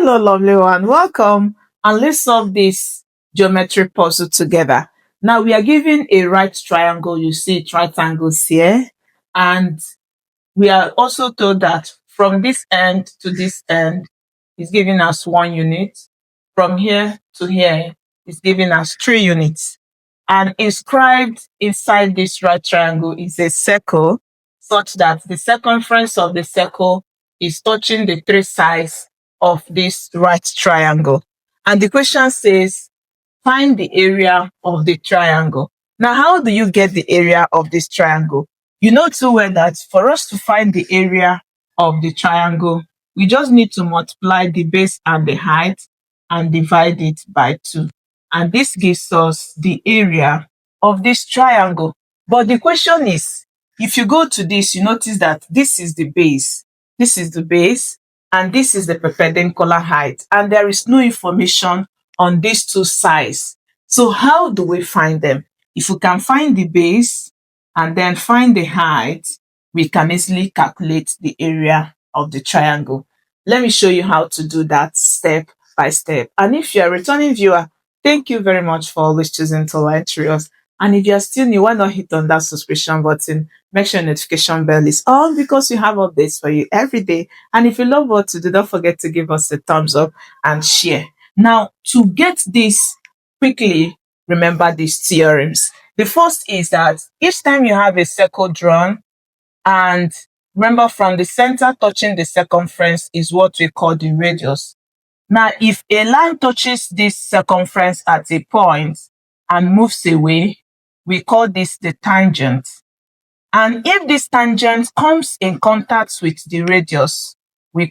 Hello, lovely one. Welcome. And let's solve this geometry puzzle together. Now we are given a right triangle. You see right angles here. And we are also told that from this end to this end is giving us 1 unit. From here to here is giving us 3 units. And inscribed inside this right triangle is a circle, such that the circumference of the circle is touching the 3 sides of this right triangle. And the question says, find the area of the triangle. Now, how do you get the area of this triangle? You know too well that for us to find the area of the triangle, we just need to multiply the base and the height and divide it by 2. And this gives us the area of this triangle. But the question is, if you go to this, you notice that this is the base. This is the base, and this is the perpendicular height. And there is no information on these 2 sides. So how do we find them? If we can find the base and then find the height, we can easily calculate the area of the triangle. Let me show you how to do that step by step. And if you're a returning viewer, thank you very much for always choosing to learn through us. And if you're still new, why not hit on that subscription button? Make sure notification bell is on because we have updates for you every day. And if you love what to do, don't forget to give us a thumbs up and share. Now, to get this quickly, remember these theorems. The first is that each time you have a circle drawn, and remember from the center touching the circumference is what we call the radius. Now, if a line touches this circumference at a point and moves away, we call this the tangent. And if this tangent comes in contact with the radius, we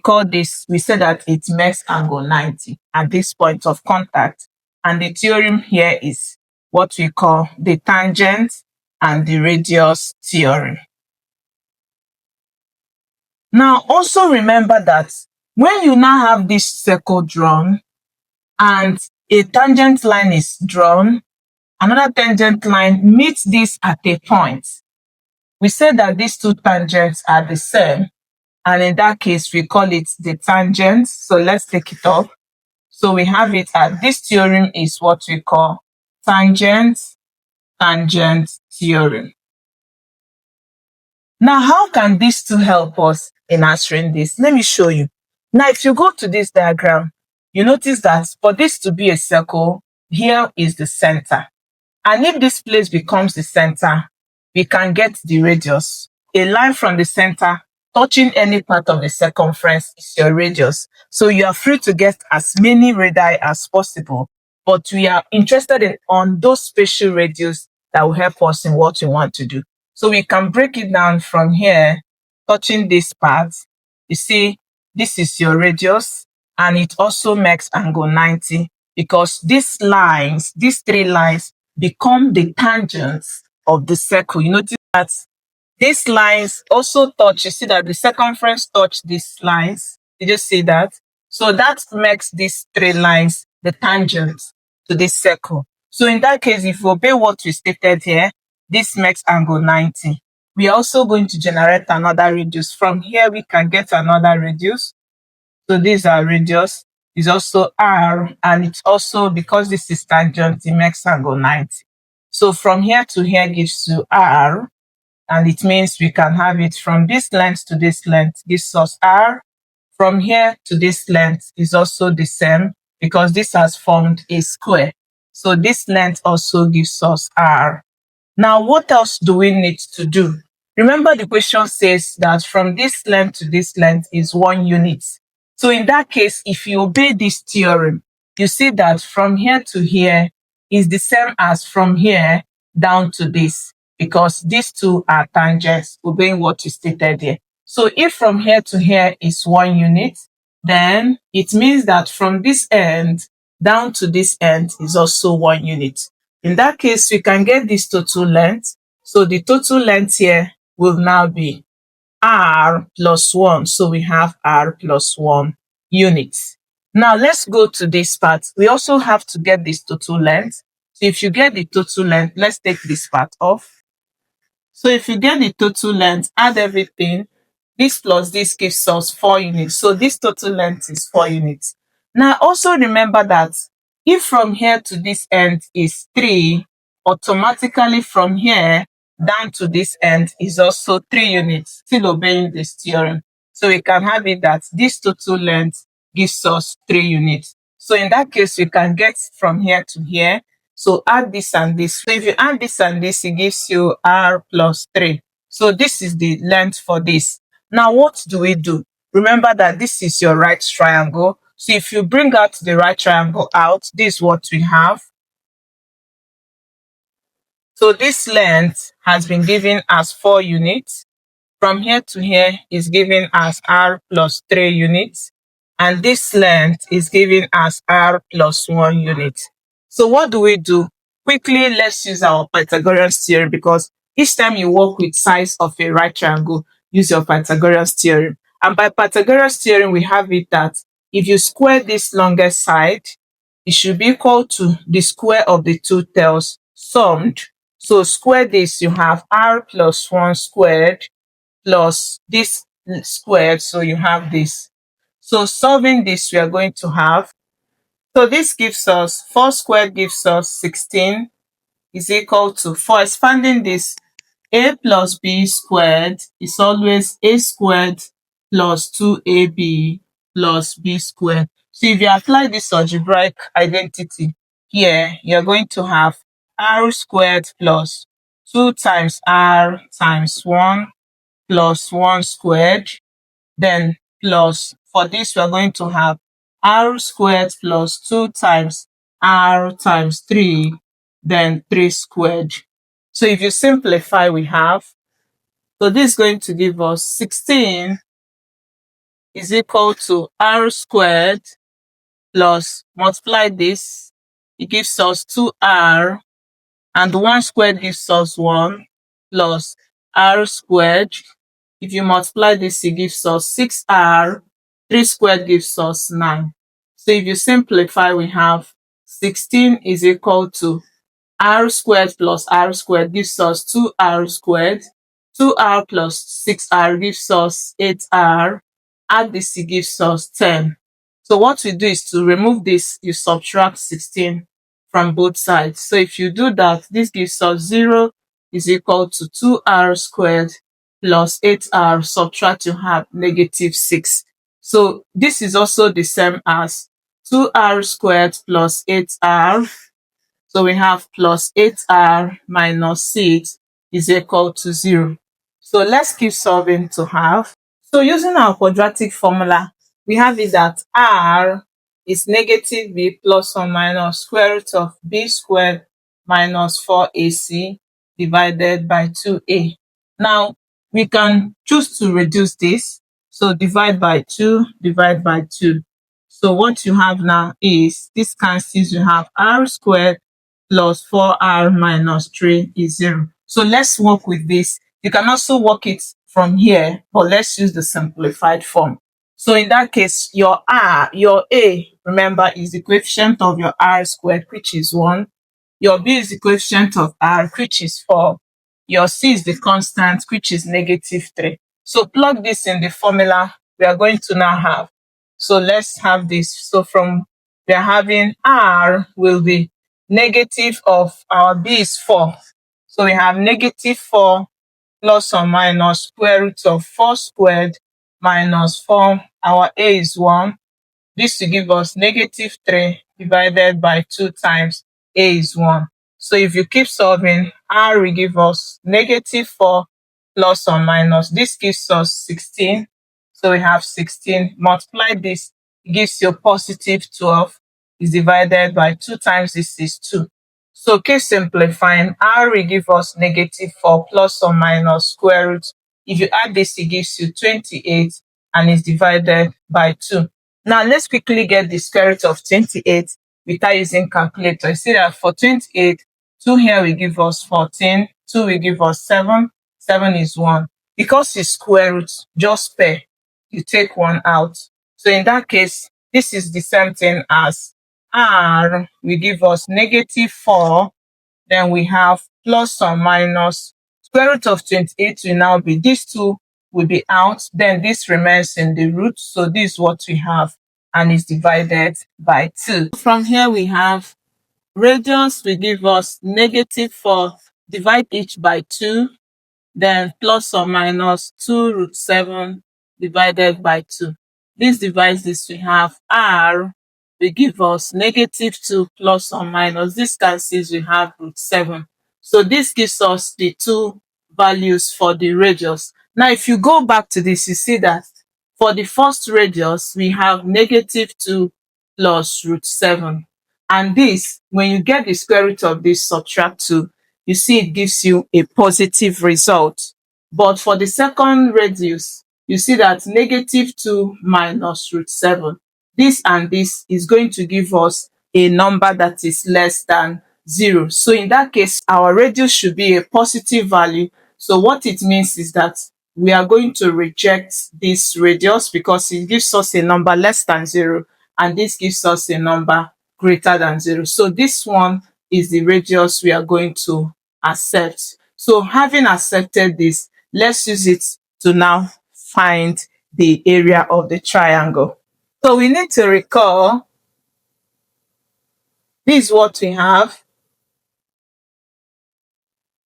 say that it makes angle 90 at this point of contact. And the theorem here is what we call the tangent and the radius theorem. Now, also remember that when you now have this circle drawn and a tangent line is drawn, another tangent line meets this at a point. We say that these 2 tangents are the same. And in that case, we call it the tangent. So let's take it off. So we have it at this theorem is what we call tangent theorem. Now, how can these 2 help us in answering this? Let me show you. Now, if you go to this diagram, you notice that for this to be a circle, here is the center. And if this place becomes the center, we can get the radius. A line from the center touching any part of the circumference is your radius. So you are free to get as many radii as possible, but we are interested on those spatial radius that will help us in what we want to do. So we can break it down from here, touching this part. You see, this is your radius, and it also makes angle 90 because these 3 lines become the tangents of the circle. You notice that these lines also touch. You see that the circumference touch these lines. Did you see that? So that makes these 3 lines the tangents to this circle. So in that case, if you obey what we stated here, this makes angle 90. We are also going to generate another radius. From here, we can get another radius. So this is our radius. Is also R, and it's also, because this is tangent, it makes angle 90. So from here to here gives you R, and it means we can have it from this length to this length gives us R. From here to this length is also the same because this has formed a square. So this length also gives us R. Now, what else do we need to do? Remember, the question says that from this length to this length is 1 unit. So in that case, if you obey this theorem, you see that from here to here is the same as from here down to this, because these 2 are tangents, obeying what you stated here. So if from here to here is 1 unit, then it means that from this end down to this end is also 1 unit. In that case, we can get this total length. So the total length here will now be R plus 1. So we have R plus 1 units. Now let's go to this part. We also have to get this total length. So if you get the total length, let's take this part off. So if you get the total length, add everything. This plus this gives us 4 units. So this total length is 4 units. Now also remember that if from here to this end is 3, automatically from here down to this end is also 3 units, still obeying this theorem. So we can have it that this total length gives us 3 units. So in that case, we can get from here to here. So add this and this. So if you add this and this, it gives you r plus 3. So this is the length for this. Now what do we do? Remember that this is your right triangle. So if you bring out the right triangle out, this is what we have. So this length has been given as 4 units. From here to here is given as r plus 3 units. And this length is given as r plus 1 unit. So what do we do? Quickly, let's use our Pythagoras theorem, because each time you work with sides of a right triangle, use your Pythagoras theorem. And by Pythagoras theorem, we have it that if you square this longest side, it should be equal to the square of the two tails summed. So square this, you have r plus 1 squared plus this squared, so you have this. So solving this, we are going to have, so this gives us 4 squared gives us 16 is equal to, for expanding this, a plus b squared is always a squared plus 2ab plus b squared. So if you apply this algebraic identity here, you're going to have r squared plus 2 times r times 1 plus 1 squared, then plus, for this we're going to have r squared plus 2 times r times 3, then 3 squared. So if you simplify, we have, so this is going to give us 16 is equal to r squared plus, multiply this, it gives us 2r, and 1 squared gives us 1, plus r squared. If you multiply this, it gives us 6r, 3 squared gives us 9. So if you simplify, we have 16 is equal to r squared plus r squared gives us 2r squared. 2r plus 6r gives us 8r. Add this, it gives us 10. So what we do is to remove this, you subtract 16 from both sides. So if you do that, this gives us 0 is equal to 2r squared plus 8r, subtract, you have negative 6. So this is also the same as 2r squared plus 8r. So we have plus 8r minus 6 is equal to 0. So let's keep solving to have. So using our quadratic formula, we have it that r is negative b plus or minus square root of b squared minus 4ac divided by 2a. Now, we can choose to reduce this. So divide by 2, divide by 2. So what you have now is, this cancels, you have r squared plus 4r minus 3 is 0. So let's work with this. You can also work it from here, but let's use the simplified form. So in that case, your r, your a, remember, is the coefficient of your r squared, which is 1. Your b is the coefficient of r, which is 4. Your c is the constant, which is negative 3. So plug this in the formula we are going to now have. So let's have this. So from, we are having r will be negative of our b is 4. So we have negative 4 plus or minus square root of 4 squared minus 4. Our a is 1. This will give us negative 3 divided by 2 times a is 1. So if you keep solving, r will give us negative 4 plus or minus. This gives us 16. So we have 16. Multiply this, it gives you positive 12 is divided by 2 times this is 2. So keep simplifying, r will give us negative 4 plus or minus square root. If you add this, it gives you 28 and is divided by 2. Now let's quickly get the square root of 28 without using calculator. You see that for 28, 2 here will give us 14, 2 will give us 7, 7 is 1. Because it's square root, just pair, you take 1 out. So in that case, this is the same thing as r will give us negative 4, then we have plus or minus square root of 28 will now be, these two will be out, then this remains in the root. So this is what we have, and is divided by 2. From here we have radius will give us -4, divide each by 2, then plus or minus 2√7 divided by 2. This divides this, we have r will give us -2 plus or minus, this cancels, we have √7. So this gives us the two values for the radius. Now if you go back to this, you see that for the first radius, we have -2 plus √7. And this, when you get the square root of this, subtract 2, you see it gives you a positive result. But for the second radius, you see that -2 minus √7. This and this is going to give us a number that is less than 0. So in that case, our radius should be a positive value. So what it means is that we are going to reject this radius because it gives us a number less than 0, and this gives us a number greater than 0. So this one is the radius we are going to accept. So having accepted this, let's use it to now find the area of the triangle. So we need to recall, this is what we have,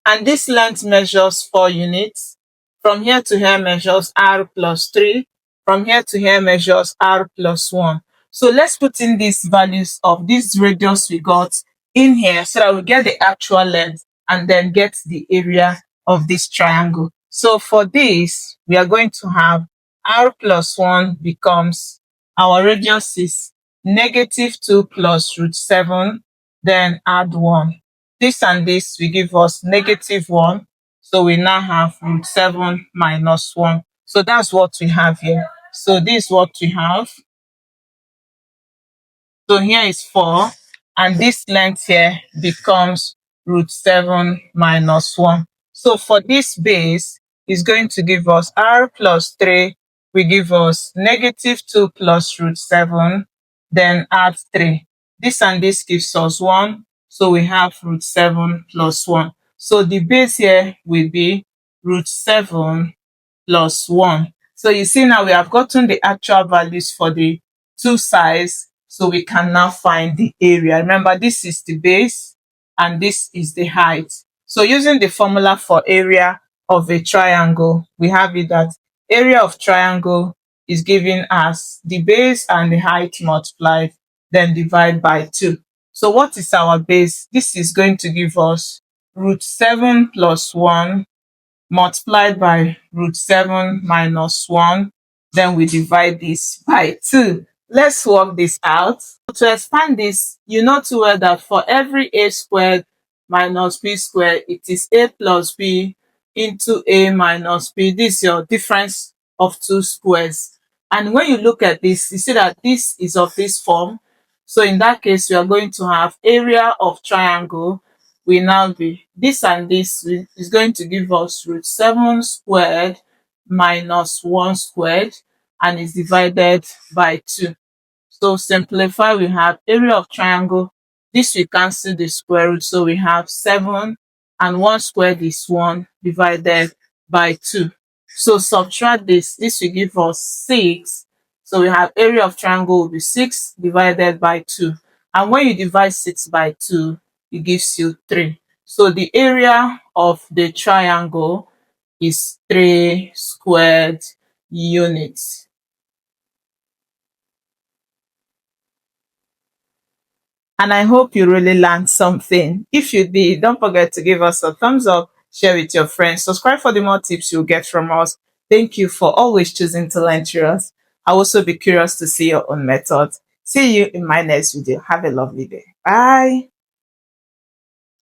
and this length measures 4 units. From here to here measures r plus 3. From here to here measures r plus 1. So let's put in these values of this radius we got in here so that we get the actual length and then get the area of this triangle. So for this, we are going to have r plus 1 becomes, our radius is -2 plus √7, then add 1. This and this will give us -1. So we now have √7 minus 1. So that's what we have here. So this is what we have. So here is 4, and this length here becomes √7 minus 1. So for this base, is going to give us r plus 3 will give us -2 plus √7, then add 3. This and this gives us 1. So we have √7 plus 1. So the base here will be √7 plus 1. So you see now we have gotten the actual values for the two sides. So we can now find the area. Remember, this is the base and this is the height. So using the formula for area of a triangle, we have it that area of triangle is given as the base and the height multiplied, then divide by 2. So what is our base? This is going to give us √7 plus 1 multiplied by √7 minus 1. Then we divide this by 2. Let's work this out. To expand this, you know too well that for every a squared minus b squared, it is a plus b into a minus b. This is your difference of two squares. And when you look at this, you see that this is of this form. So in that case, we are going to have area of triangle will now be this, and this is going to give us √7 squared minus 1 squared, and is divided by 2. So simplify, we have area of triangle. This will cancel the square root, so we have 7, and 1 squared is 1 divided by 2. So subtract this will give us 6. So we have area of triangle will be 6 divided by 2. And when you divide 6 by 2, it gives you 3. So the area of the triangle is 3 squared units. And I hope you really learned something. If you did, don't forget to give us a thumbs up, share with your friends, subscribe for the more tips you'll get from us. Thank you for always choosing to learn through us. I'll also be curious to see your own methods. See you in my next video. Have a lovely day. Bye.